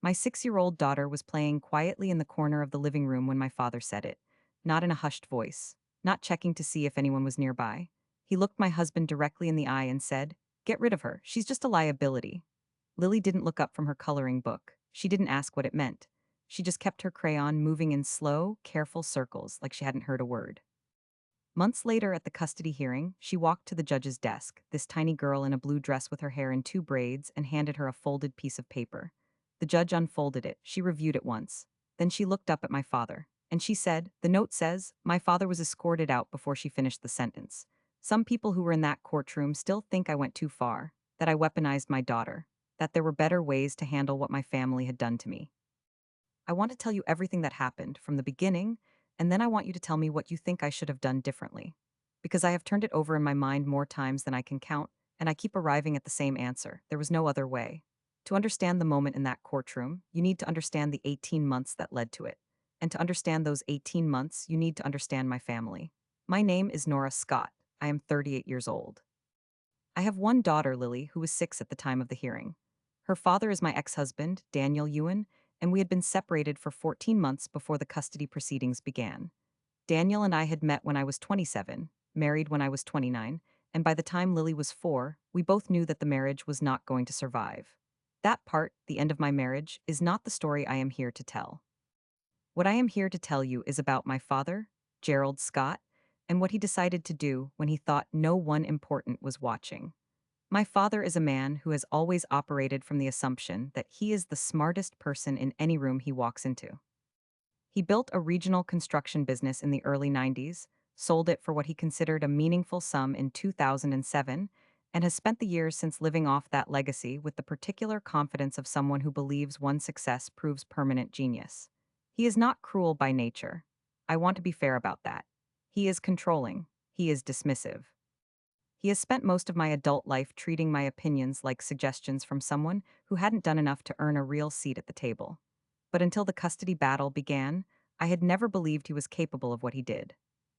My 6-year-old daughter was playing quietly in the corner of the living room when my father said it, not in a hushed voice, not checking to see if anyone was nearby. He looked my husband directly in the eye and said, "Get rid of her, she's just a liability." Lily didn't look up from her coloring book. She didn't ask what it meant. She just kept her crayon moving in slow, careful circles like she hadn't heard a word. Months later at the custody hearing, she walked to the judge's desk, this tiny girl in a blue dress with her hair in two braids, and handed her a folded piece of paper. The judge unfolded it. She reviewed it once. Then she looked up at my father, and she said, "The note says, my father was escorted out before she finished the sentence. Some people who were in that courtroom still think I went too far, that I weaponized my daughter, that there were better ways to handle what my family had done to me. I want to tell you everything that happened from the beginning, and then I want you to tell me what you think I should have done differently. Because I have turned it over in my mind more times than I can count, and I keep arriving at the same answer. There was no other way. To understand the moment in that courtroom, you need to understand the 18 months that led to it. And to understand those 18 months, you need to understand my family. My name is Nora Scott. I am 38 years old. I have one daughter, Lily, who was 6 at the time of the hearing. Her father is my ex-husband, Daniel Ewan, and we had been separated for 14 months before the custody proceedings began. Daniel and I had met when I was 27, married when I was 29, and by the time Lily was 4, we both knew that the marriage was not going to survive. That part, the end of my marriage, is not the story I am here to tell. What I am here to tell you is about my father, Gerald Scott, and what he decided to do when he thought no one important was watching. My father is a man who has always operated from the assumption that he is the smartest person in any room he walks into. He built a regional construction business in the early 90s, sold it for what he considered a meaningful sum in 2007, and has spent the years since living off that legacy with the particular confidence of someone who believes one success proves permanent genius. He is not cruel by nature. I want to be fair about that. He is controlling. He is dismissive. He has spent most of my adult life treating my opinions like suggestions from someone who hadn't done enough to earn a real seat at the table. But until the custody battle began, I had never believed he was capable of what he did.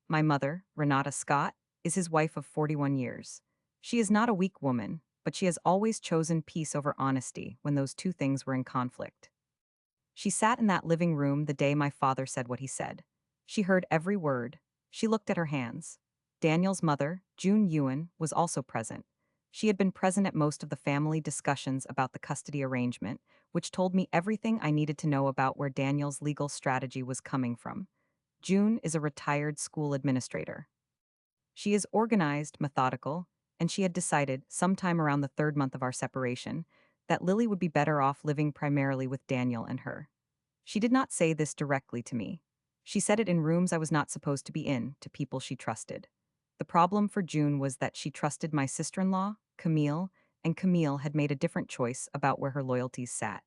My mother, Renata Scott, is his wife of 41 years. She is not a weak woman, but she has always chosen peace over honesty when those two things were in conflict. She sat in that living room the day my father said what he said. She heard every word. She looked at her hands. Daniel's mother, June Ewan, was also present. She had been present at most of the family discussions about the custody arrangement, which told me everything I needed to know about where Daniel's legal strategy was coming from. June is a retired school administrator. She is organized, methodical, and she had decided, sometime around the 3rd month of our separation, that Lily would be better off living primarily with Daniel and her. She did not say this directly to me. She said it in rooms I was not supposed to be in, to people she trusted. The problem for June was that she trusted my sister-in-law, Camille, and Camille had made a different choice about where her loyalties sat.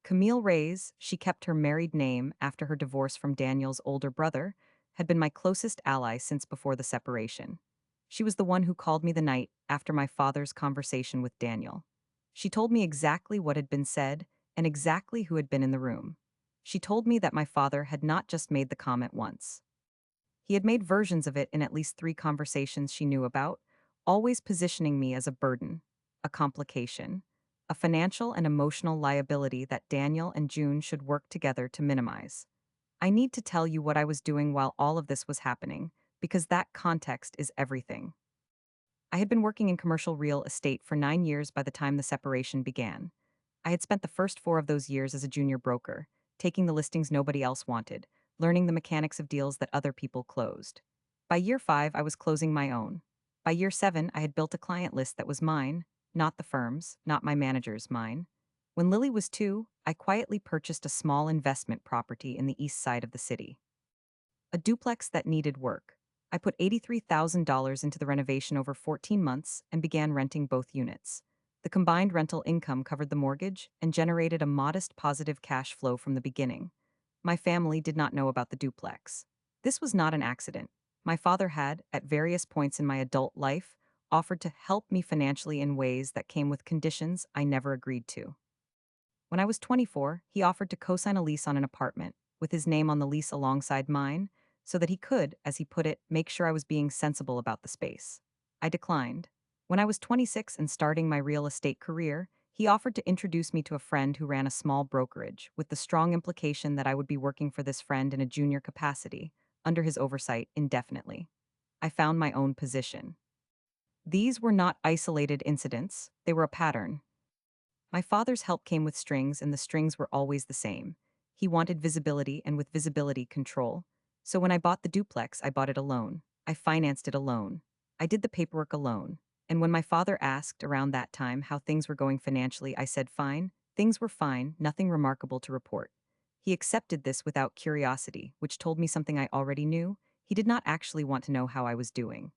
Camille Reyes, she kept her married name after her divorce from Daniel's older brother, had been my closest ally since before the separation. She was the one who called me the night after my father's conversation with Daniel. She told me exactly what had been said and exactly who had been in the room. She told me that my father had not just made the comment once. He had made versions of it in at least 3 conversations she knew about, always positioning me as a burden, a complication, a financial and emotional liability that Daniel and June should work together to minimize. I need to tell you what I was doing while all of this was happening, because that context is everything. I had been working in commercial real estate for 9 years by the time the separation began. I had spent the first 4 of those years as a junior broker, taking the listings nobody else wanted, learning the mechanics of deals that other people closed. By year 5, I was closing my own. By year 7, I had built a client list that was mine, not the firm's, not my manager's, mine. When Lily was 2, I quietly purchased a small investment property in the east side of the city. A duplex that needed work. I put $83,000 into the renovation over 14 months and began renting both units. The combined rental income covered the mortgage and generated a modest positive cash flow from the beginning. My family did not know about the duplex. This was not an accident. My father had, at various points in my adult life, offered to help me financially in ways that came with conditions I never agreed to. When I was 24, he offered to co-sign a lease on an apartment, with his name on the lease alongside mine, so that he could, as he put it, make sure I was being sensible about the space. I declined. When I was 26 and starting my real estate career, he He offered to introduce me to a friend who ran a small brokerage, with the strong implication that I would be working for this friend in a junior capacity, under his oversight indefinitely. I found my own position. These were not isolated incidents, they were a pattern. My father's help came with strings, and the strings were always the same. He wanted visibility, and with visibility, control. So when I bought the duplex, I bought it alone. I financed it alone. I did the paperwork alone. And when my father asked around that time how things were going financially, I said fine, things were fine, nothing remarkable to report. He accepted this without curiosity, which told me something I already knew. He did not actually want to know how I was doing.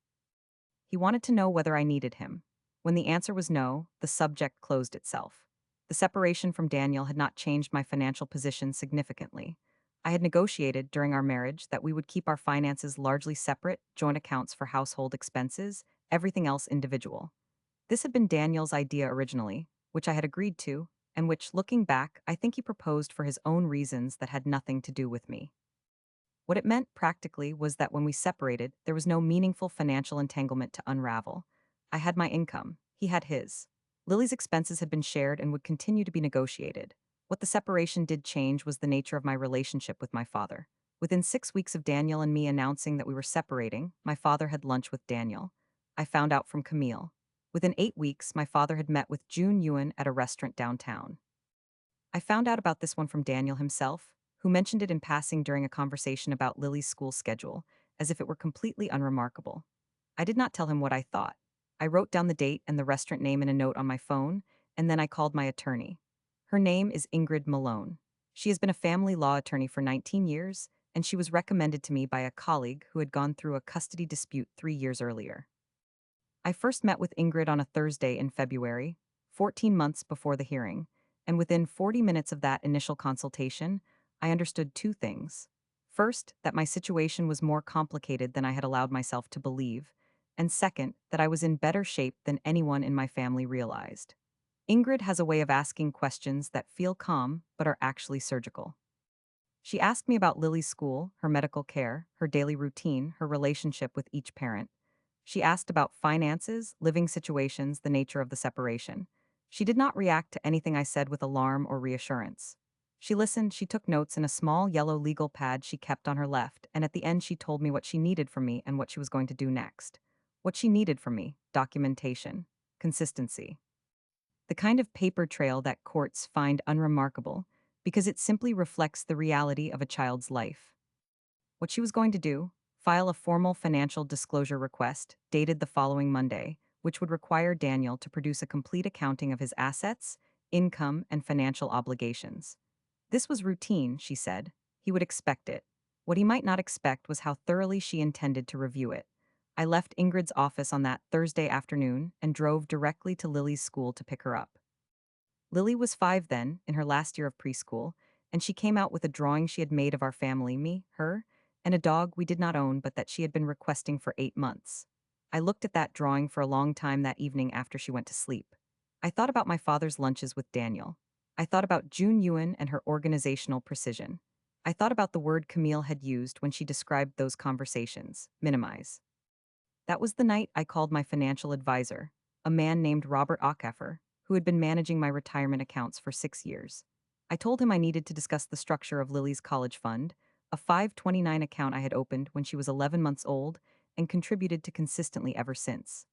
He wanted to know whether I needed him. When the answer was no, the subject closed itself. The separation from Daniel had not changed my financial position significantly. I had negotiated during our marriage that we would keep our finances largely separate, joint accounts for household expenses, everything else individual. This had been Daniel's idea originally, which I had agreed to, and which, looking back, I think he proposed for his own reasons that had nothing to do with me. What it meant practically was that when we separated, there was no meaningful financial entanglement to unravel. I had my income, he had his. Lily's expenses had been shared and would continue to be negotiated. What the separation did change was the nature of my relationship with my father. Within 6 weeks of Daniel and me announcing that we were separating, my father had lunch with Daniel. I found out from Camille. Within 8 weeks, my father had met with June Ewan at a restaurant downtown. I found out about this one from Daniel himself, who mentioned it in passing during a conversation about Lily's school schedule, as if it were completely unremarkable. I did not tell him what I thought. I wrote down the date and the restaurant name in a note on my phone, and then I called my attorney. Her name is Ingrid Malone. She has been a family law attorney for 19 years, and she was recommended to me by a colleague who had gone through a custody dispute 3 years earlier. I first met with Ingrid on a Thursday in February, 14 months before the hearing, and within 40 minutes of that initial consultation, I understood two things. First, that my situation was more complicated than I had allowed myself to believe, and second, that I was in better shape than anyone in my family realized. Ingrid has a way of asking questions that feel calm but are actually surgical. She asked me about Lily's school, her medical care, her daily routine, her relationship with each parent. She asked about finances, living situations, the nature of the separation. She did not react to anything I said with alarm or reassurance. She listened, she took notes in a small yellow legal pad she kept on her left, and at the end she told me what she needed from me and what she was going to do next. What she needed from me: documentation, consistency. The kind of paper trail that courts find unremarkable because it simply reflects the reality of a child's life. What she was going to do: file a formal financial disclosure request, dated the following Monday, which would require Daniel to produce a complete accounting of his assets, income, and financial obligations. This was routine, she said. He would expect it. What he might not expect was how thoroughly she intended to review it. I left Ingrid's office on that Thursday afternoon and drove directly to Lily's school to pick her up. Lily was 5 then, in her last year of preschool, and she came out with a drawing she had made of our family, me, her, and a dog we did not own but that she had been requesting for 8 months. I looked at that drawing for a long time that evening after she went to sleep. I thought about my father's lunches with Daniel. I thought about June Ewan and her organizational precision. I thought about the word Camille had used when she described those conversations: minimize. That was the night I called my financial advisor, a man named Robert Ockheffer, who had been managing my retirement accounts for 6 years. I told him I needed to discuss the structure of Lily's college fund, a 529 account I had opened when she was 11 months old and contributed to consistently ever since.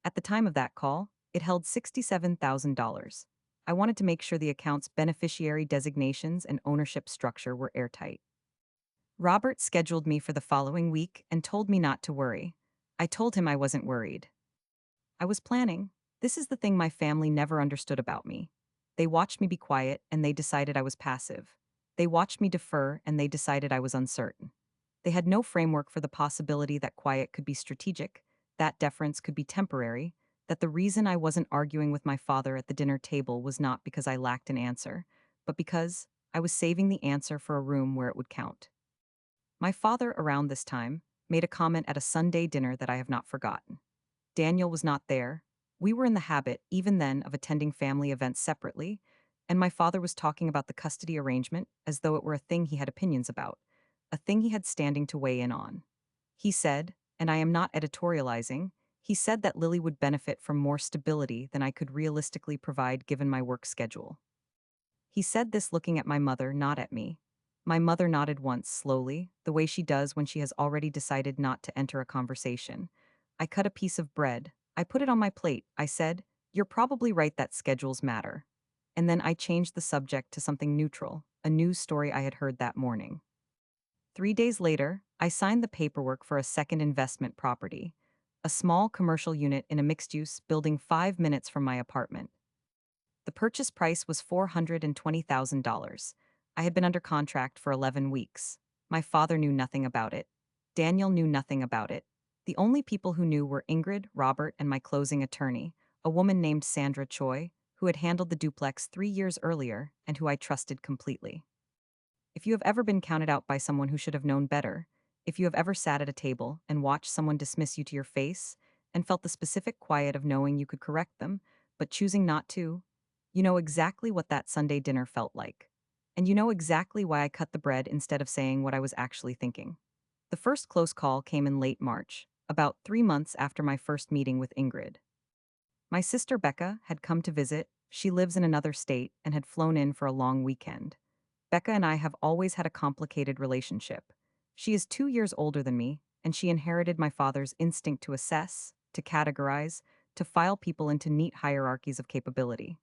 At the time of that call, it held $67,000. I wanted to make sure the account's beneficiary designations and ownership structure were airtight. Robert scheduled me for the following week and told me not to worry. I told him I wasn't worried. I was planning. This is the thing my family never understood about me. They watched me be quiet and they decided I was passive. They watched me defer and they decided I was uncertain. They had no framework for the possibility that quiet could be strategic, that deference could be temporary, that the reason I wasn't arguing with my father at the dinner table was not because I lacked an answer, but because I was saving the answer for a room where it would count. My father, around this time, made a comment at a Sunday dinner that I have not forgotten. Daniel was not there. We were in the habit, even then, of attending family events separately, and my father was talking about the custody arrangement as though it were a thing he had opinions about, a thing he had standing to weigh in on. He said, and I am not editorializing, He said that Lily would benefit from more stability than I could realistically provide given my work schedule. He said this looking at my mother, not at me. My mother nodded once, slowly, the way she does when she has already decided not to enter a conversation. I cut a piece of bread. I put it on my plate. I said, "You're probably right that schedules matter." And then I changed the subject to something neutral, a news story I had heard that morning. 3 days later, I signed the paperwork for a second investment property, a small commercial unit in a mixed use building 5 minutes from my apartment. The purchase price was $420,000. I had been under contract for 11 weeks. My father knew nothing about it. Daniel knew nothing about it. The only people who knew were Ingrid, Robert, and my closing attorney, a woman named Sandra Choi, who had handled the duplex 3 years earlier and who I trusted completely. If you have ever been counted out by someone who should have known better, if you have ever sat at a table and watched someone dismiss you to your face and felt the specific quiet of knowing you could correct them, but choosing not to, you know exactly what that Sunday dinner felt like. And you know exactly why I cut the bread instead of saying what I was actually thinking. The first close call came in late March, about 3 months after my first meeting with Ingrid. My sister Becca had come to visit. She lives in another state and had flown in for a long weekend. Becca and I have always had a complicated relationship. She is 2 years older than me, and she inherited my father's instinct to assess, to categorize, to file people into neat hierarchies of capability.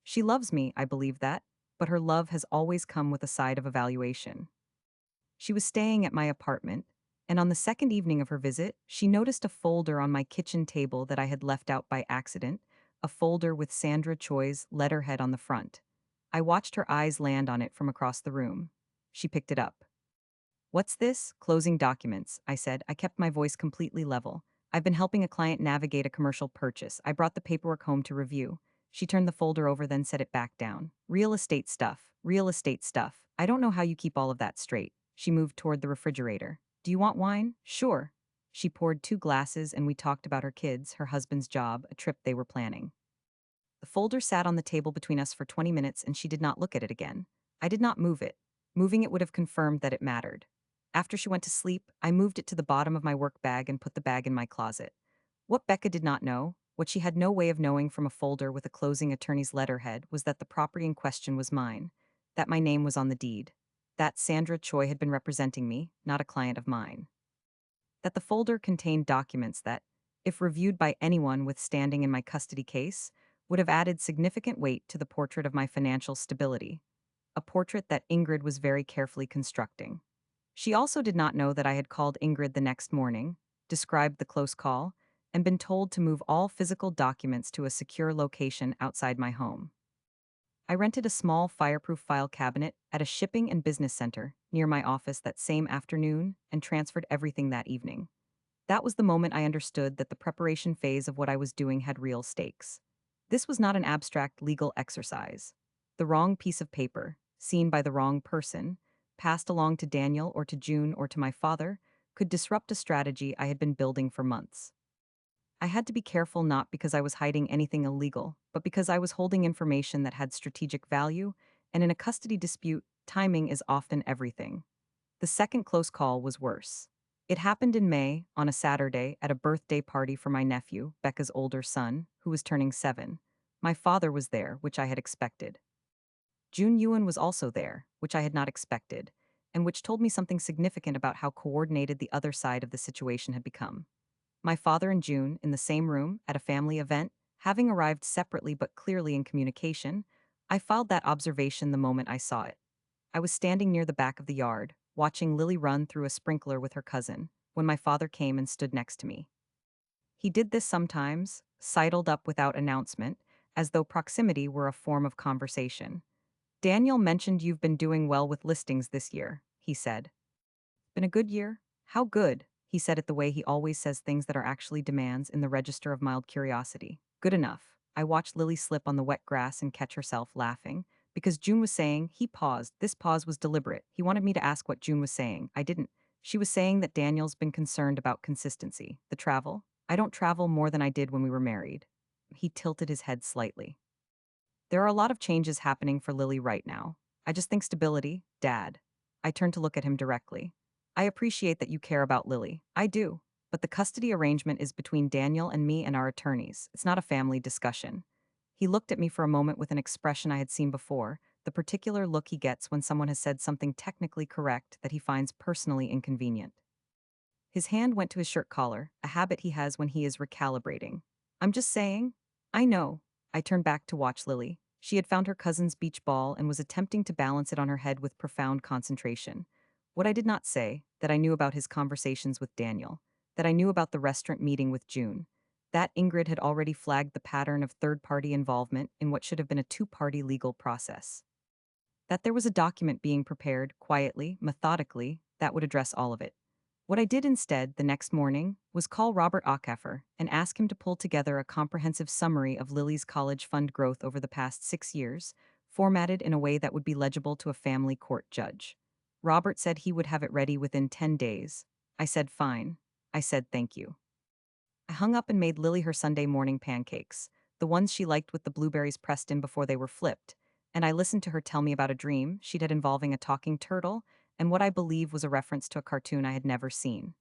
She loves me, I believe that, but her love has always come with a side of evaluation. She was staying at my apartment, and on the second evening of her visit, she noticed a folder on my kitchen table that I had left out by accident, a folder with Sandra Choi's letterhead on the front. I watched her eyes land on it from across the room. She picked it up. "What's this?" "Closing documents," I said. I kept my voice completely level. "I've been helping a client navigate a commercial purchase. I brought the paperwork home to review." She turned the folder over, then set it back down. "Real estate stuff. Real estate stuff. I don't know how you keep all of that straight." She moved toward the refrigerator. "Do you want wine?" "Sure." She poured 2 glasses and we talked about her kids, her husband's job, a trip they were planning. The folder sat on the table between us for 20 minutes and she did not look at it again. I did not move it. Moving it would have confirmed that it mattered. After she went to sleep, I moved it to the bottom of my work bag and put the bag in my closet. What Becca did not know, what she had no way of knowing from a folder with a closing attorney's letterhead, was that the property in question was mine, that my name was on the deed, that Sandra Choi had been representing me, not a client of mine, that the folder contained documents that, if reviewed by anyone with standing in my custody case, would have added significant weight to the portrait of my financial stability, a portrait that Ingrid was very carefully constructing. She also did not know that I had called Ingrid the next morning, described the close call, and been told to move all physical documents to a secure location outside my home. I rented a small fireproof file cabinet at a shipping and business center near my office that same afternoon and transferred everything that evening. That was the moment I understood that the preparation phase of what I was doing had real stakes. This was not an abstract legal exercise. The wrong piece of paper, seen by the wrong person, passed along to Daniel or to June or to my father, could disrupt a strategy I had been building for months. I had to be careful not because I was hiding anything illegal, but because I was holding information that had strategic value, and in a custody dispute, timing is often everything. The second close call was worse. It happened in May, on a Saturday, at a birthday party for my nephew, Becca's older son, who was turning 7. My father was there, which I had expected. June Ewan was also there, which I had not expected, and which told me something significant about how coordinated the other side of the situation had become. My father and June, in the same room, at a family event, having arrived separately but clearly in communication, I filed that observation the moment I saw it. I was standing near the back of the yard, watching Lily run through a sprinkler with her cousin, when my father came and stood next to me. He did this sometimes, sidled up without announcement, as though proximity were a form of conversation. "Daniel mentioned you've been doing well with listings this year," he said. "Been a good year?" "How good?" He said it the way he always says things that are actually demands in the register of mild curiosity. "Good enough." I watched Lily slip on the wet grass and catch herself laughing. Because June was saying, he paused. This pause was deliberate. He wanted me to ask what June was saying. I didn't. She was saying that Daniel's been concerned about consistency. The travel? "I don't travel more than I did when we were married." He tilted his head slightly. "There are a lot of changes happening for Lily right now. I just think stability, Dad." I turned to look at him directly. "I appreciate that you care about Lily. I do. but the custody arrangement is between Daniel and me and our attorneys. It's not a family discussion. He looked at me for a moment with an expression I had seen before, the particular look he gets when someone has said something technically correct that he finds personally inconvenient. His hand went to his shirt collar, a habit he has when he is recalibrating. I'm just saying. I know. I turned back to watch Lily. She had found her cousin's beach ball and was attempting to balance it on her head with profound concentration. What I did not say, that I knew about his conversations with Daniel, that I knew about the restaurant meeting with June, that Ingrid had already flagged the pattern of third-party involvement in what should have been a two-party legal process, that there was a document being prepared, quietly, methodically, that would address all of it. What I did instead, the next morning, was call Robert Acaffer and ask him to pull together a comprehensive summary of Lily's college fund growth over the past 6 years, formatted in a way that would be legible to a family court judge. Robert said he would have it ready within 10 days. I said fine. I said thank you. I hung up and made Lily her Sunday morning pancakes, the ones she liked with the blueberries pressed in before they were flipped, and I listened to her tell me about a dream she'd had involving a talking turtle and what I believe was a reference to a cartoon I had never seen.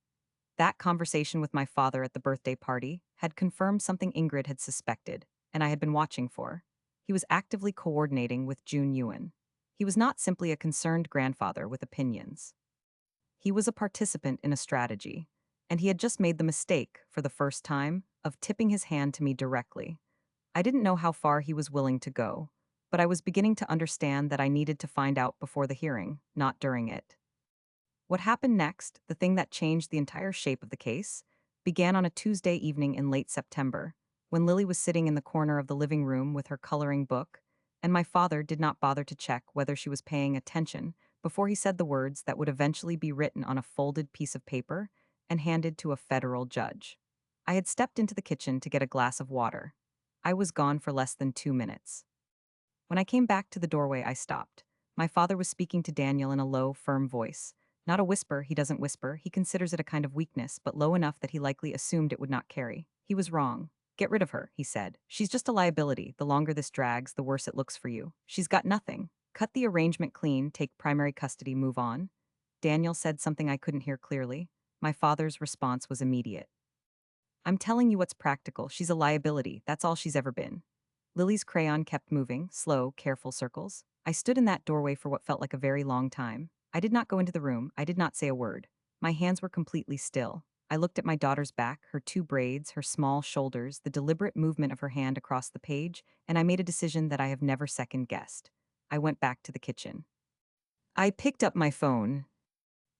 That conversation with my father at the birthday party had confirmed something Ingrid had suspected, and I had been watching for. He was actively coordinating with June Ewan. He was not simply a concerned grandfather with opinions. He was a participant in a strategy, and he had just made the mistake, for the first time, of tipping his hand to me directly. I didn't know how far he was willing to go, but I was beginning to understand that I needed to find out before the hearing, not during it. What happened next, the thing that changed the entire shape of the case, began on a Tuesday evening in late September, when Lily was sitting in the corner of the living room with her coloring book, and my father did not bother to check whether she was paying attention before he said the words that would eventually be written on a folded piece of paper and handed to a federal judge. I had stepped into the kitchen to get a glass of water. I was gone for less than 2 minutes. When I came back to the doorway, I stopped. My father was speaking to Daniel in a low, firm voice. Not a whisper, he doesn't whisper, he considers it a kind of weakness, but low enough that he likely assumed it would not carry. He was wrong. Get rid of her, he said. She's just a liability. The longer this drags, the worse it looks for you. She's got nothing. Cut the arrangement clean, take primary custody, move on. Daniel said something I couldn't hear clearly. My father's response was immediate. I'm telling you what's practical. She's a liability. That's all she's ever been. Lily's crayon kept moving, slow, careful circles. I stood in that doorway for what felt like a very long time. I did not go into the room. I did not say a word. My hands were completely still. I looked at my daughter's back, her two braids, her small shoulders, the deliberate movement of her hand across the page, and I made a decision that I have never second-guessed. I went back to the kitchen. I picked up my phone.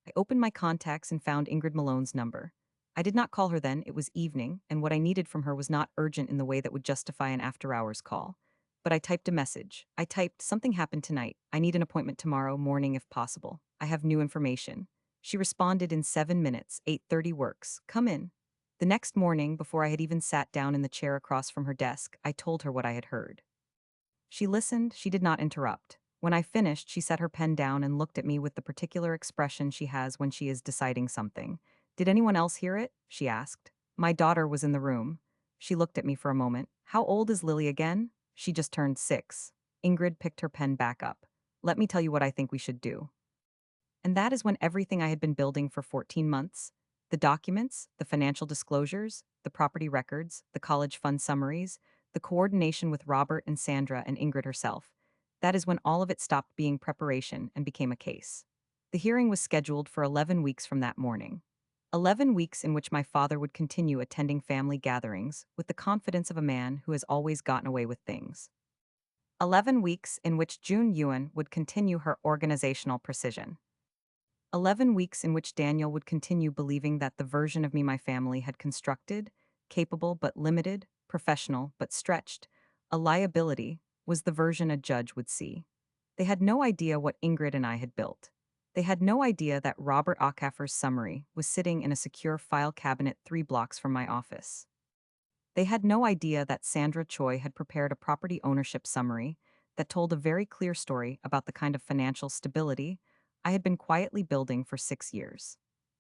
I opened my contacts and found Ingrid Malone's number. I did not call her then, it was evening, and what I needed from her was not urgent in the way that would justify an after-hours call. But I typed a message. I typed, something happened tonight. I need an appointment tomorrow morning if possible. I have new information. She responded in 7 minutes, 8:30 works. Come in. The next morning, before I had even sat down in the chair across from her desk, I told her what I had heard. She listened, she did not interrupt. When I finished, she set her pen down and looked at me with the particular expression she has when she is deciding something. Did anyone else hear it? She asked. My daughter was in the room. She looked at me for a moment. How old is Lily again? She just turned 6. Ingrid picked her pen back up. Let me tell you what I think we should do. And that is when everything I had been building for 14 months, the documents, the financial disclosures, the property records, the college fund summaries, the coordination with Robert and Sandra and Ingrid herself, that is when all of it stopped being preparation and became a case. The hearing was scheduled for 11 weeks from that morning. 11 weeks in which my father would continue attending family gatherings with the confidence of a man who has always gotten away with things. 11 weeks in which June Ewan would continue her organizational precision. 11 weeks in which Daniel would continue believing that the version of me my family had constructed, capable but limited, professional but stretched, a liability, was the version a judge would see. They had no idea what Ingrid and I had built. They had no idea that Robert Acaffer's summary was sitting in a secure file cabinet 3 blocks from my office. They had no idea that Sandra Choi had prepared a property ownership summary that told a very clear story about the kind of financial stability I had been quietly building for 6 years.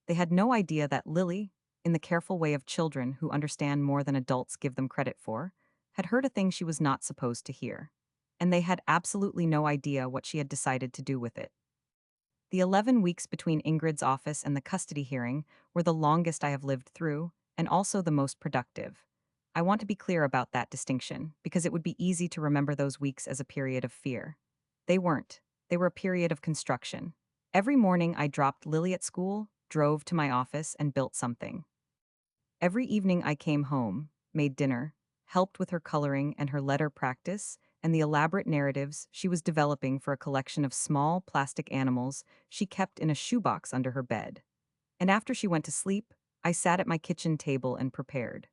They had no idea that Lily, in the careful way of children who understand more than adults give them credit for, had heard a thing she was not supposed to hear. And they had absolutely no idea what she had decided to do with it. The 11 weeks between Ingrid's office and the custody hearing were the longest I have lived through, and also the most productive. I want to be clear about that distinction, because it would be easy to remember those weeks as a period of fear. They weren't. They were a period of construction. Every morning I dropped Lily at school, drove to my office, and built something. Every evening I came home, made dinner, helped with her coloring and her letter practice, and the elaborate narratives she was developing for a collection of small plastic animals she kept in a shoebox under her bed. And after she went to sleep, I sat at my kitchen table and prepared.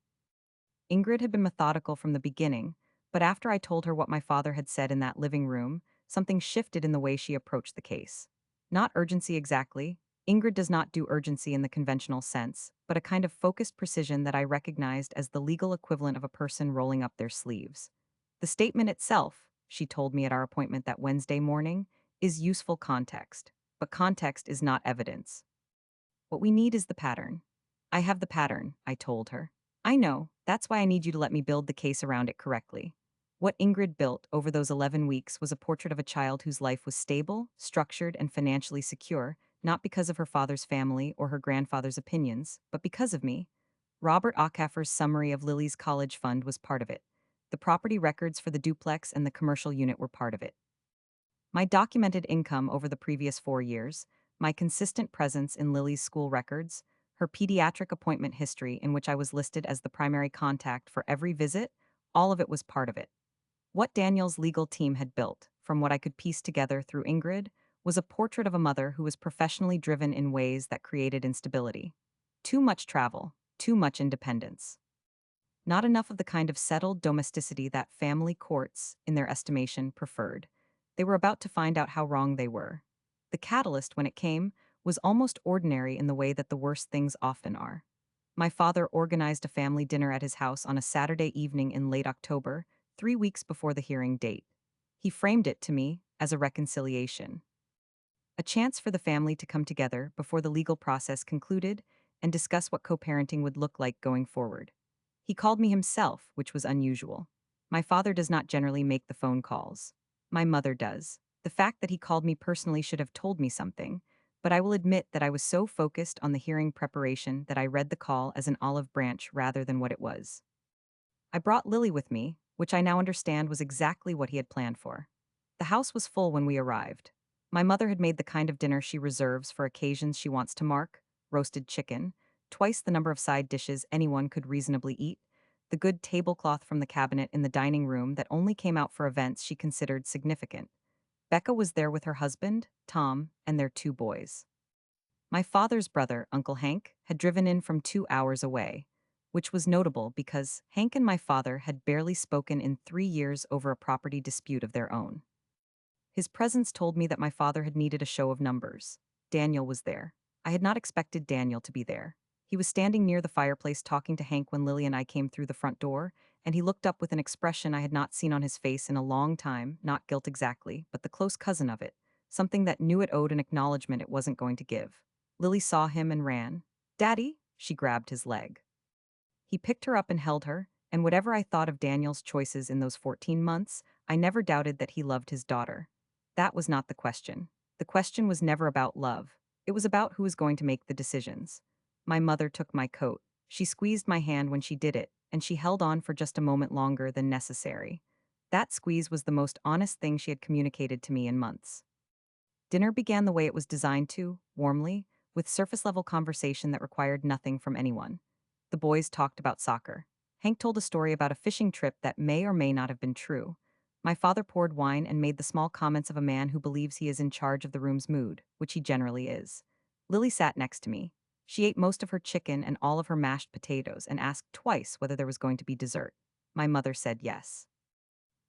Ingrid had been methodical from the beginning, but after I told her what my father had said in that living room, something shifted in the way she approached the case. Not urgency exactly. Ingrid does not do urgency in the conventional sense, but a kind of focused precision that I recognized as the legal equivalent of a person rolling up their sleeves. The statement itself, she told me at our appointment that Wednesday morning, is useful context, but context is not evidence. What we need is the pattern. I have the pattern, I told her. I know, that's why I need you to let me build the case around it correctly. What Ingrid built over those 11 weeks was a portrait of a child whose life was stable, structured, and financially secure, not because of her father's family or her grandfather's opinions, but because of me. Robert Acaffer's summary of Lily's college fund was part of it. The property records for the duplex and the commercial unit were part of it. My documented income over the previous 4 years, my consistent presence in Lily's school records, her pediatric appointment history in which I was listed as the primary contact for every visit, all of it was part of it. What Daniel's legal team had built, from what I could piece together through Ingrid, was a portrait of a mother who was professionally driven in ways that created instability. Too much travel, too much independence. Not enough of the kind of settled domesticity that family courts, in their estimation, preferred. They were about to find out how wrong they were. The catalyst, when it came, was almost ordinary in the way that the worst things often are. My father organized a family dinner at his house on a Saturday evening in late October, 3 weeks before the hearing date. He framed it to me as a reconciliation. A chance for the family to come together before the legal process concluded and discuss what co-parenting would look like going forward. He called me himself, which was unusual. My father does not generally make the phone calls. My mother does. The fact that he called me personally should have told me something, but I will admit that I was so focused on the hearing preparation that I read the call as an olive branch rather than what it was. I brought Lily with me, which I now understand was exactly what he had planned for. The house was full when we arrived. My mother had made the kind of dinner she reserves for occasions she wants to mark: roasted chicken, twice the number of side dishes anyone could reasonably eat, the good tablecloth from the cabinet in the dining room that only came out for events she considered significant. Becca was there with her husband, Tom, and their 2 boys. My father's brother, Uncle Hank, had driven in from 2 hours away, which was notable because Hank and my father had barely spoken in 3 years over a property dispute of their own. His presence told me that my father had needed a show of numbers. Daniel was there. I had not expected Daniel to be there. He was standing near the fireplace talking to Hank when Lily and I came through the front door, and he looked up with an expression I had not seen on his face in a long time, not guilt exactly, but the close cousin of it, something that knew it owed an acknowledgement it wasn't going to give. Lily saw him and ran. "Daddy?" She grabbed his leg. He picked her up and held her, and whatever I thought of Daniel's choices in those 14 months, I never doubted that he loved his daughter. That was not the question. The question was never about love. It was about who was going to make the decisions. My mother took my coat. She squeezed my hand when she did it, and she held on for just a moment longer than necessary. That squeeze was the most honest thing she had communicated to me in months. Dinner began the way it was designed to, warmly, with surface-level conversation that required nothing from anyone. The boys talked about soccer. Hank told a story about a fishing trip that may or may not have been true. My father poured wine and made the small comments of a man who believes he is in charge of the room's mood, which he generally is. Lily sat next to me. She ate most of her chicken and all of her mashed potatoes and asked twice whether there was going to be dessert. My mother said yes.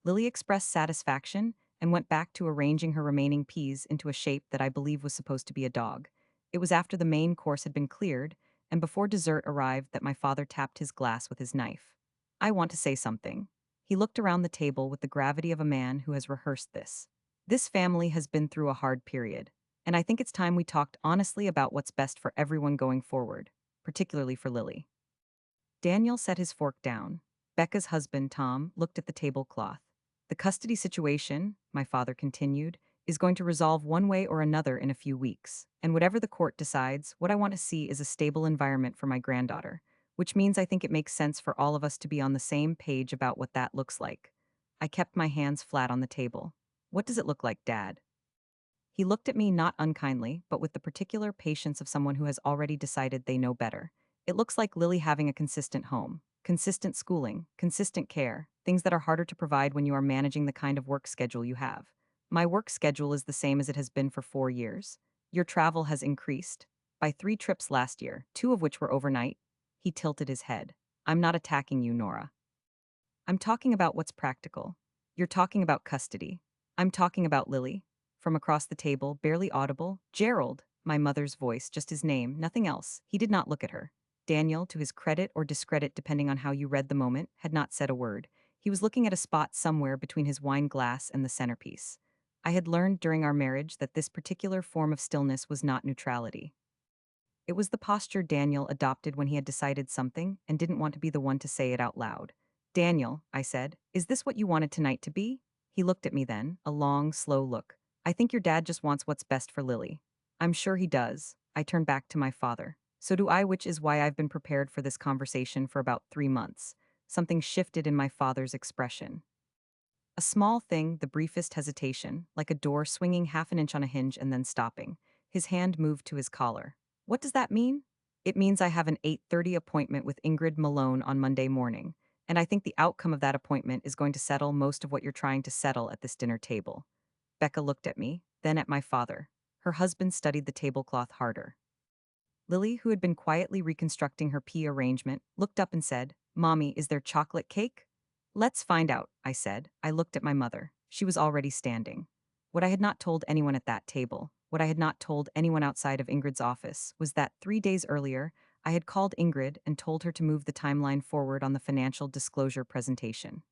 Lily expressed satisfaction and went back to arranging her remaining peas into a shape that I believe was supposed to be a dog. It was after the main course had been cleared and before dessert arrived that my father tapped his glass with his knife. "I want to say something." He looked around the table with the gravity of a man who has rehearsed this. "This family has been through a hard period, and I think it's time we talked honestly about what's best for everyone going forward, particularly for Lily." Daniel set his fork down. Becca's husband, Tom, looked at the tablecloth. "The custody situation," my father continued, is going to resolve one way or another in a few weeks. And whatever the court decides, what I want to see is a stable environment for my granddaughter, which means I think it makes sense for all of us to be on the same page about what that looks like. I kept my hands flat on the table. What does it look like, Dad? He looked at me not unkindly, but with the particular patience of someone who has already decided they know better. It looks like Lily having a consistent home, consistent schooling, consistent care, things that are harder to provide when you are managing the kind of work schedule you have. My work schedule is the same as it has been for 4 years. Your travel has increased by 3 trips last year, 2 of which were overnight. He tilted his head. I'm not attacking you, Nora. I'm talking about what's practical. You're talking about custody. I'm talking about Lily. From across the table, barely audible, Gerald, my mother's voice, just his name, nothing else. He did not look at her. Daniel, to his credit or discredit depending on how you read the moment, had not said a word. He was looking at a spot somewhere between his wine glass and the centerpiece. I had learned during our marriage that this particular form of stillness was not neutrality. It was the posture Daniel adopted when he had decided something and didn't want to be the one to say it out loud. Daniel, I said, is this what you wanted tonight to be? He looked at me then, a long, slow look. I think your dad just wants what's best for Lily. I'm sure he does. I turned back to my father. So do I, which is why I've been prepared for this conversation for about 3 months. Something shifted in my father's expression. A small thing, the briefest hesitation, like a door swinging half an inch on a hinge and then stopping. His hand moved to his collar. What does that mean? It means I have an 8:30 appointment with Ingrid Malone on Monday morning, and I think the outcome of that appointment is going to settle most of what you're trying to settle at this dinner table. Becca looked at me, then at my father. Her husband studied the tablecloth harder. Lily, who had been quietly reconstructing her pea arrangement, looked up and said, Mommy, is there chocolate cake? Let's find out, I said. I looked at my mother. She was already standing. What I had not told anyone at that table, what I had not told anyone outside of Ingrid's office, was that 3 days earlier, I had called Ingrid and told her to move the timeline forward on the financial disclosure presentation.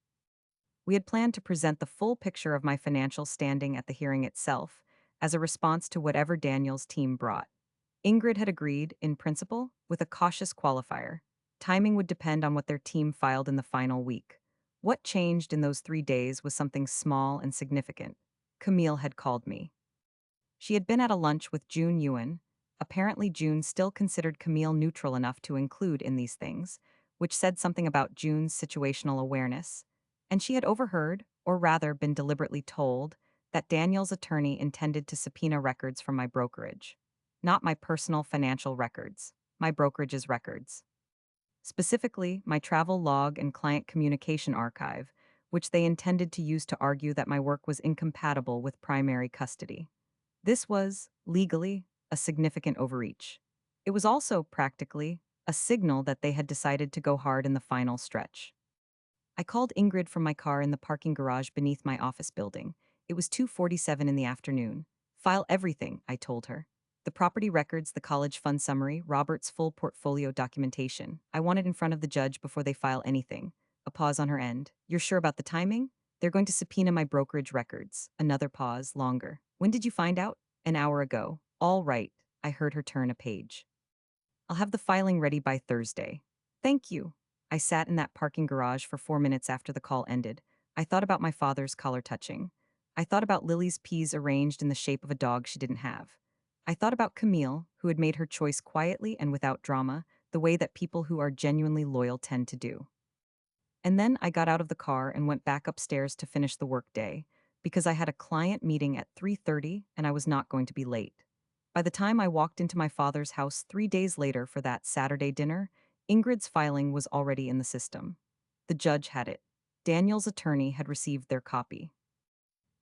We had planned to present the full picture of my financial standing at the hearing itself, as a response to whatever Daniel's team brought. Ingrid had agreed, in principle, with a cautious qualifier. Timing would depend on what their team filed in the final week. What changed in those 3 days was something small and significant. Camille had called me. She had been at a lunch with June Ewan. Apparently, June still considered Camille neutral enough to include in these things, which said something about June's situational awareness. And she had overheard, or rather been deliberately told, that Daniel's attorney intended to subpoena records from my brokerage. Not my personal financial records, my brokerage's records. Specifically, my travel log and client communication archive, which they intended to use to argue that my work was incompatible with primary custody. This was, legally, a significant overreach. It was also, practically, a signal that they had decided to go hard in the final stretch. I called Ingrid from my car in the parking garage beneath my office building. It was 2:47 in the afternoon. File everything, I told her. The property records, the college fund summary, Robert's full portfolio documentation. I want it in front of the judge before they file anything. A pause on her end. You're sure about the timing? They're going to subpoena my brokerage records. Another pause, longer. When did you find out? An hour ago. All right. I heard her turn a page. I'll have the filing ready by Thursday. Thank you. I sat in that parking garage for 4 minutes after the call ended. I thought about my father's collar touching. I thought about Lily's peas arranged in the shape of a dog she didn't have. I thought about Camille, who had made her choice quietly and without drama, the way that people who are genuinely loyal tend to do. And then I got out of the car and went back upstairs to finish the workday, because I had a client meeting at 3:30 and I was not going to be late. By the time I walked into my father's house 3 days later for that Saturday dinner, Ingrid's filing was already in the system. The judge had it. Daniel's attorney had received their copy.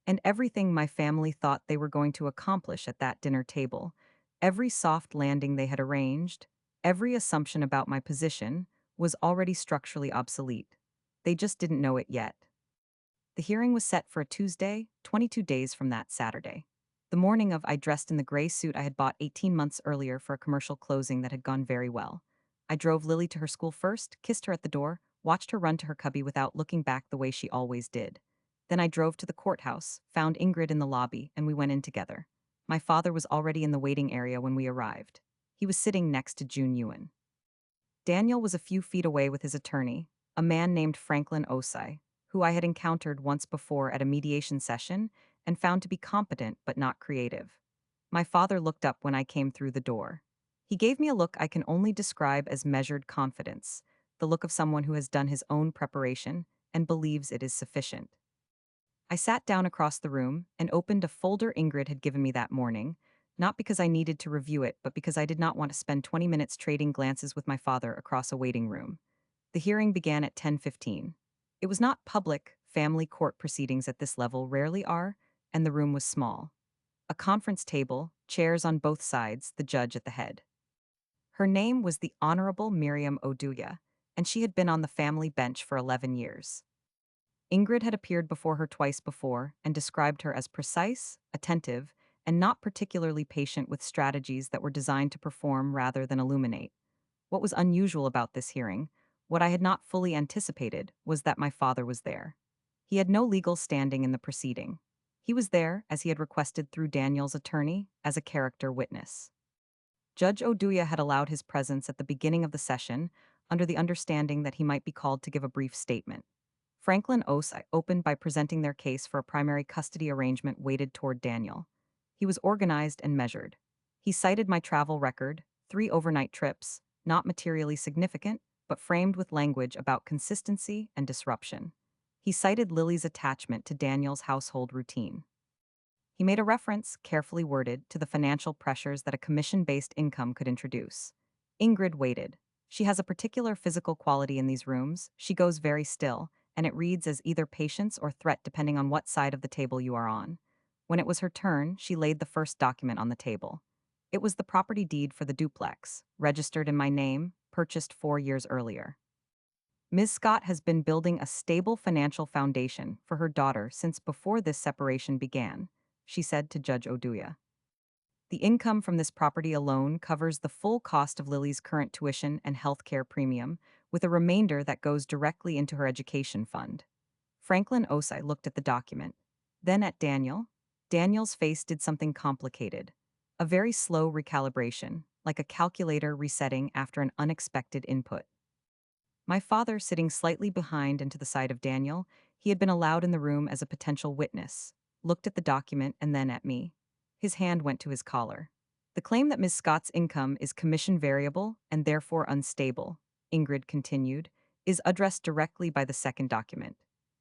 And everything my family thought they were going to accomplish at that dinner table, every soft landing they had arranged, every assumption about my position, was already structurally obsolete. They just didn't know it yet. The hearing was set for a Tuesday, 22 days from that Saturday. The morning of, I dressed in the gray suit I had bought 18 months earlier for a commercial closing that had gone very well. I drove Lily to her school first, kissed her at the door, watched her run to her cubby without looking back the way she always did. Then I drove to the courthouse, found Ingrid in the lobby, and we went in together. My father was already in the waiting area when we arrived. He was sitting next to June Ewan. Daniel was a few feet away with his attorney, a man named Franklin Osai, who I had encountered once before at a mediation session and found to be competent but not creative. My father looked up when I came through the door. He gave me a look I can only describe as measured confidence, the look of someone who has done his own preparation and believes it is sufficient. I sat down across the room and opened a folder Ingrid had given me that morning, not because I needed to review it, but because I did not want to spend 20 minutes trading glances with my father across a waiting room. The hearing began at 10:15. It was not public, family court proceedings at this level rarely are, and the room was small. A conference table, chairs on both sides, the judge at the head. Her name was the Honorable Miriam Oduya, and she had been on the family bench for 11 years. Ingrid had appeared before her twice before and described her as precise, attentive, and not particularly patient with strategies that were designed to perform rather than illuminate. What was unusual about this hearing, what I had not fully anticipated, was that my father was there. He had no legal standing in the proceeding. He was there, as he had requested through Daniel's attorney, as a character witness. Judge Oduya had allowed his presence at the beginning of the session, under the understanding that he might be called to give a brief statement. Franklin Osai opened by presenting their case for a primary custody arrangement weighted toward Daniel. He was organized and measured. He cited my travel record, 3 overnight trips, not materially significant, but framed with language about consistency and disruption. He cited Lily's attachment to Daniel's household routine. He made a reference, carefully worded, to the financial pressures that a commission-based income could introduce. Ingrid waited. She has a particular physical quality in these rooms. She goes very still, and it reads as either patience or threat depending on what side of the table you are on. When it was her turn, she laid the first document on the table. It was the property deed for the duplex, registered in my name, purchased 4 years earlier. Ms. Scott has been building a stable financial foundation for her daughter since before this separation began, she said to Judge Oduya. The income from this property alone covers the full cost of Lily's current tuition and health care premium, with a remainder that goes directly into her education fund. Franklin Osai looked at the document, then at Daniel. Daniel's face did something complicated. A very slow recalibration, like a calculator resetting after an unexpected input. My father, sitting slightly behind and to the side of Daniel, he had been allowed in the room as a potential witness, looked at the document and then at me. His hand went to his collar. The claim that Miss Scott's income is commission variable and therefore unstable, Ingrid continued, is addressed directly by the second document.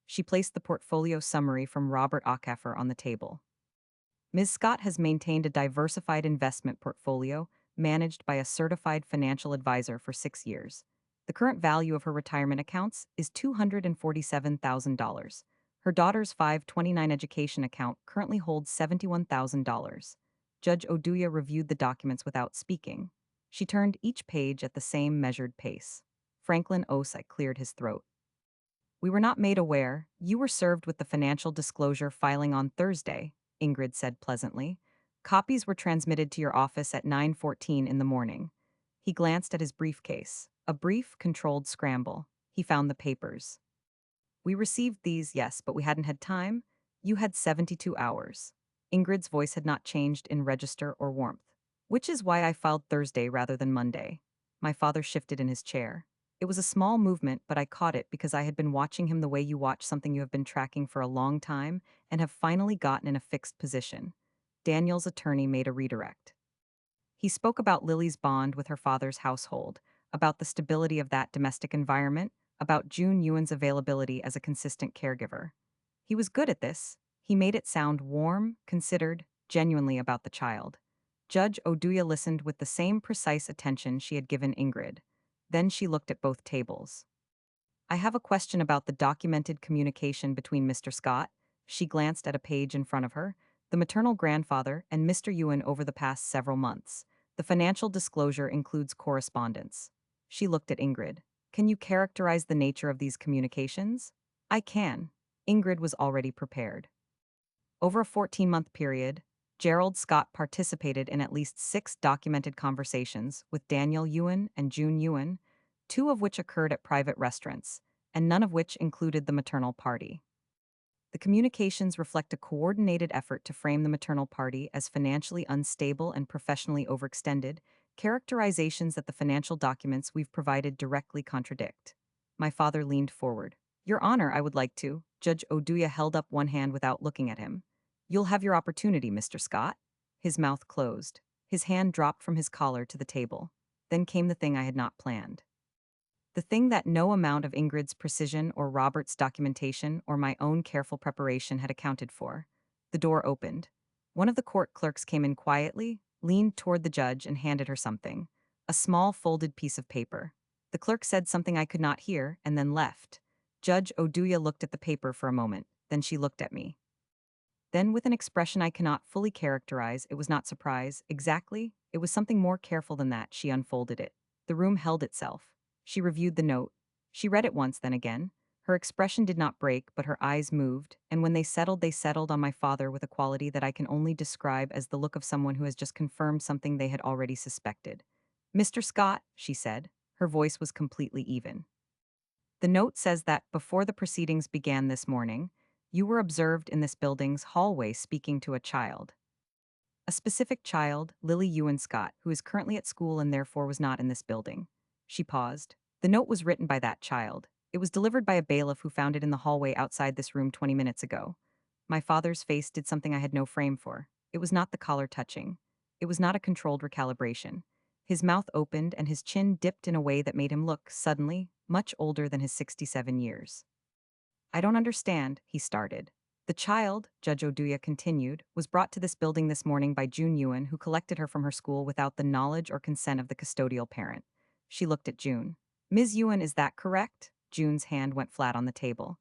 She placed the portfolio summary from Robert Acaffer on the table. Ms. Scott has maintained a diversified investment portfolio managed by a certified financial advisor for 6 years. The current value of her retirement accounts is $247,000. Her daughter's 529 education account currently holds $71,000. Judge Oduya reviewed the documents without speaking. She turned each page at the same measured pace. Franklin Osai cleared his throat. We were not made aware. You were served with the financial disclosure filing on Thursday, Ingrid said pleasantly. Copies were transmitted to your office at 9:14 in the morning. He glanced at his briefcase. A brief, controlled scramble. He found the papers. We received these, yes, but we hadn't had time. You had 72 hours. Ingrid's voice had not changed in register or warmth. Which is why I filed Thursday rather than Monday. My father shifted in his chair. It was a small movement, but I caught it because I had been watching him the way you watch something you have been tracking for a long time and have finally gotten in a fixed position. Daniel's attorney made a redirect. He spoke about Lily's bond with her father's household, about the stability of that domestic environment, about June Ewan's availability as a consistent caregiver. He was good at this. He made it sound warm, considered, genuinely about the child. Judge Oduya listened with the same precise attention she had given Ingrid. Then she looked at both tables. I have a question about the documented communication between Mr. Scott. She glanced at a page in front of her, the maternal grandfather, and Mr. Ewan over the past several months. The financial disclosure includes correspondence. She looked at Ingrid. Can you characterize the nature of these communications? I can. Ingrid was already prepared. Over a 14-month period, Gerald Scott participated in at least 6 documented conversations with Daniel Ewan and June Ewan, 2 of which occurred at private restaurants, and none of which included the maternal party. The communications reflect a coordinated effort to frame the maternal party as financially unstable and professionally overextended, characterizations that the financial documents we've provided directly contradict. My father leaned forward. Your Honor, I would like to. Judge Oduya held up one hand without looking at him. You'll have your opportunity, Mr. Scott. His mouth closed. His hand dropped from his collar to the table. Then came the thing I had not planned. The thing that no amount of Ingrid's precision or Robert's documentation or my own careful preparation had accounted for. The door opened. One of the court clerks came in quietly, leaned toward the judge, and handed her something. A small folded piece of paper. The clerk said something I could not hear and then left. Judge Oduya looked at the paper for a moment, then she looked at me. Then, with an expression I cannot fully characterize, it was not surprise, exactly, it was something more careful than that, she unfolded it. The room held itself. She reviewed the note. She read it once, then again. Her expression did not break, but her eyes moved, and when they settled on my father with a quality that I can only describe as the look of someone who has just confirmed something they had already suspected. Mr. Scott, she said. Her voice was completely even. The note says that before the proceedings began this morning, you were observed in this building's hallway speaking to a child. A specific child, Lily Ewan Scott, who is currently at school and therefore was not in this building. She paused. The note was written by that child. It was delivered by a bailiff who found it in the hallway outside this room 20 minutes ago. My father's face did something I had no frame for. It was not the collar touching. It was not a controlled recalibration. His mouth opened and his chin dipped in a way that made him look, suddenly, much older than his 67 years. I don't understand, he started. The child, Judge Oduya continued, was brought to this building this morning by June Ewan, who collected her from her school without the knowledge or consent of the custodial parent. She looked at June. Ms. Ewan, is that correct? June's hand went flat on the table.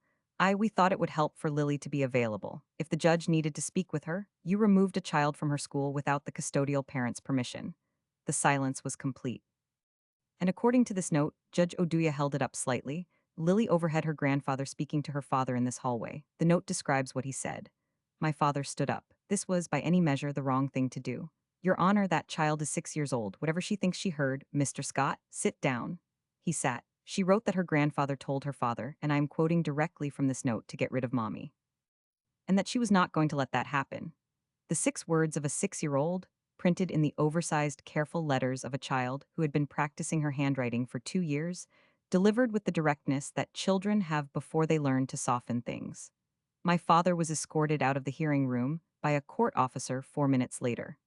We thought it would help for Lily to be available. If the judge needed to speak with her, you removed a child from her school without the custodial parent's permission. The silence was complete. And according to this note, Judge Oduya held it up slightly. Lily overheard her grandfather speaking to her father in this hallway. The note describes what he said. My father stood up. This was, by any measure, the wrong thing to do. Your Honor, that child is 6 years old. Whatever she thinks she heard, Mr. Scott, sit down. He sat. She wrote that her grandfather told her father, and I am quoting directly from this note, to get rid of Mommy. And that she was not going to let that happen. The 6 words of a 6-year-old, printed in the oversized, careful letters of a child who had been practicing her handwriting for 2 years, delivered with the directness that children have before they learn to soften things. My father was escorted out of the hearing room by a court officer 4 minutes later.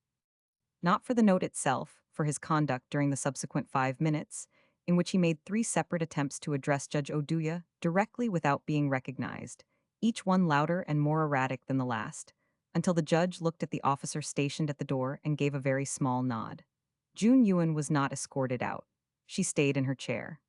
Not for the note itself, for his conduct during the subsequent 5 minutes, in which he made 3 separate attempts to address Judge Oduya directly without being recognized, each one louder and more erratic than the last, until the judge looked at the officer stationed at the door and gave a very small nod. June Ewan was not escorted out. She stayed in her chair.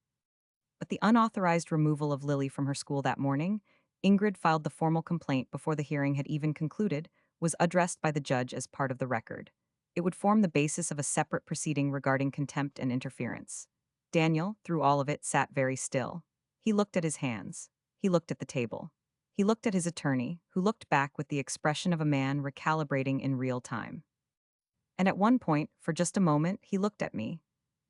But the unauthorized removal of Lily from her school that morning, Ingrid filed the formal complaint before the hearing had even concluded, was addressed by the judge as part of the record. It would form the basis of a separate proceeding regarding contempt and interference. Daniel, through all of it, sat very still. He looked at his hands. He looked at the table. He looked at his attorney, who looked back with the expression of a man recalibrating in real time. And at one point, for just a moment, he looked at me.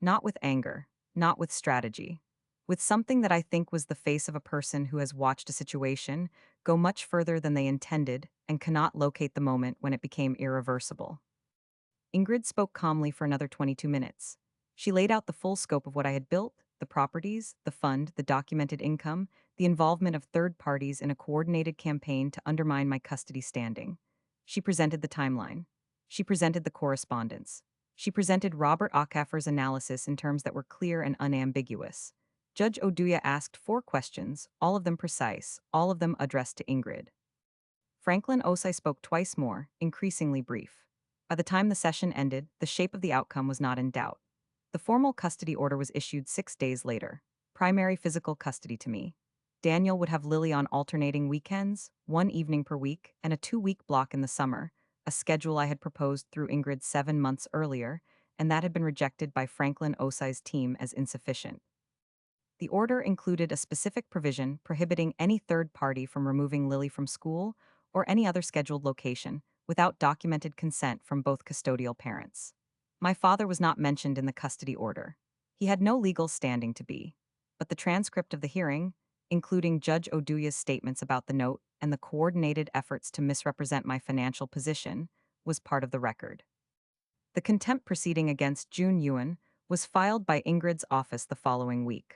Not with anger, not with strategy, with something that I think was the face of a person who has watched a situation go much further than they intended and cannot locate the moment when it became irreversible. Ingrid spoke calmly for another 22 minutes. She laid out the full scope of what I had built, the properties, the fund, the documented income, the involvement of third parties in a coordinated campaign to undermine my custody standing. She presented the timeline. She presented the correspondence. She presented Robert Acaffer's analysis in terms that were clear and unambiguous. Judge Oduya asked 4 questions, all of them precise, all of them addressed to Ingrid. Franklin Osai spoke twice more, increasingly brief. By the time the session ended, the shape of the outcome was not in doubt. The formal custody order was issued 6 days later. Primary physical custody to me. Daniel would have Lily on alternating weekends, 1 evening per week, and a 2-week block in the summer, a schedule I had proposed through Ingrid 7 months earlier, and that had been rejected by Franklin Osai's team as insufficient. The order included a specific provision prohibiting any third party from removing Lily from school or any other scheduled location without documented consent from both custodial parents. My father was not mentioned in the custody order. He had no legal standing to be. But the transcript of the hearing, including Judge Oduya's statements about the note and the coordinated efforts to misrepresent my financial position, was part of the record. The contempt proceeding against June Ewan was filed by Ingrid's office the following week.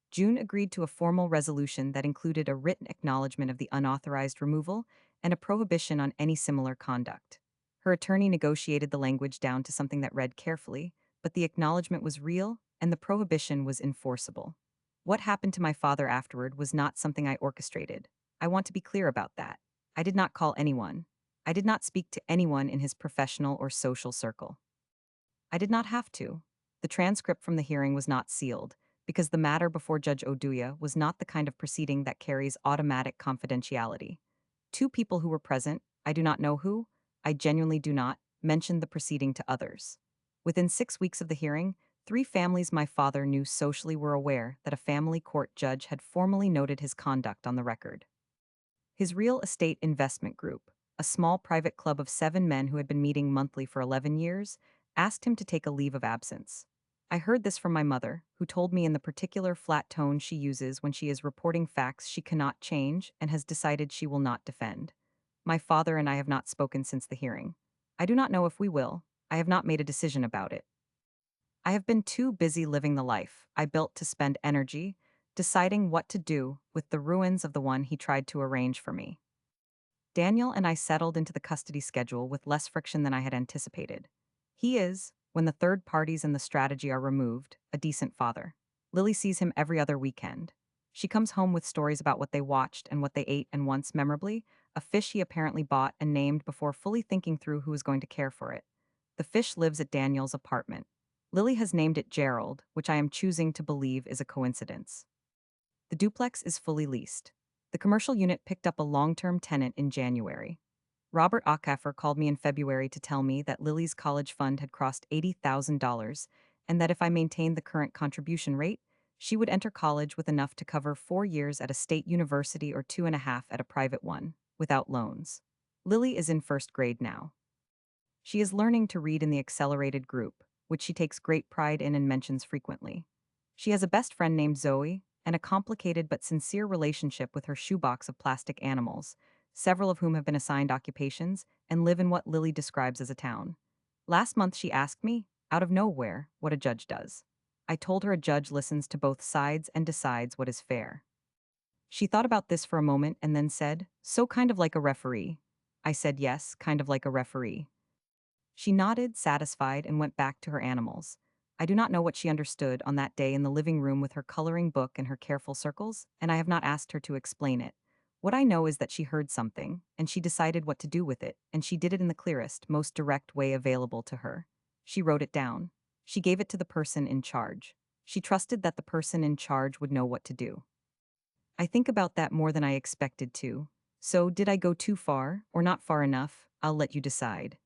June agreed to a formal resolution that included a written acknowledgement of the unauthorized removal and a prohibition on any similar conduct. Her attorney negotiated the language down to something that read carefully, but the acknowledgement was real and the prohibition was enforceable. What happened to my father afterward was not something I orchestrated. I want to be clear about that. I did not call anyone. I did not speak to anyone in his professional or social circle. I did not have to. The transcript from the hearing was not sealed, because the matter before Judge Oduya was not the kind of proceeding that carries automatic confidentiality. Two people who were present, I do not know who, I genuinely do not, mentioned the proceeding to others. Within 6 weeks of the hearing, three families my father knew socially were aware that a family court judge had formally noted his conduct on the record. His real estate investment group, a small private club of 7 men who had been meeting monthly for 11 years, asked him to take a leave of absence. I heard this from my mother, who told me in the particular flat tone she uses when she is reporting facts she cannot change and has decided she will not defend. My father and I have not spoken since the hearing. I do not know if we will. I have not made a decision about it. I have been too busy living the life I built to spend energy deciding what to do with the ruins of the one he tried to arrange for me. Daniel and I settled into the custody schedule with less friction than I had anticipated. He is, when the third parties and the strategy are removed, a decent father. Lily sees him every other weekend. She comes home with stories about what they watched and what they ate, and once, memorably, a fish he apparently bought and named before fully thinking through who was going to care for it. The fish lives at Daniel's apartment. Lily has named it Gerald, which I am choosing to believe is a coincidence. The duplex is fully leased. The commercial unit picked up a long-term tenant in January. Robert Acaffer called me in February to tell me that Lily's college fund had crossed $80,000 and that if I maintained the current contribution rate, she would enter college with enough to cover 4 years at a state university or 2.5 at a private one, without loans. Lily is in first grade now. She is learning to read in the accelerated group, which she takes great pride in and mentions frequently. She has a best friend named Zoe, and a complicated but sincere relationship with her shoebox of plastic animals, several of whom have been assigned occupations and live in what Lily describes as a town. Last month she asked me, out of nowhere, what a judge does. I told her a judge listens to both sides and decides what is fair. She thought about this for a moment and then said, "So kind of like a referee." I said yes, kind of like a referee. She nodded, satisfied, and went back to her animals. I do not know what she understood on that day in the living room with her coloring book and her careful circles, and I have not asked her to explain it. What I know is that she heard something, and she decided what to do with it, and she did it in the clearest, most direct way available to her. She wrote it down. She gave it to the person in charge. She trusted that the person in charge would know what to do. I think about that more than I expected to. So, did I go too far, or not far enough? I'll let you decide.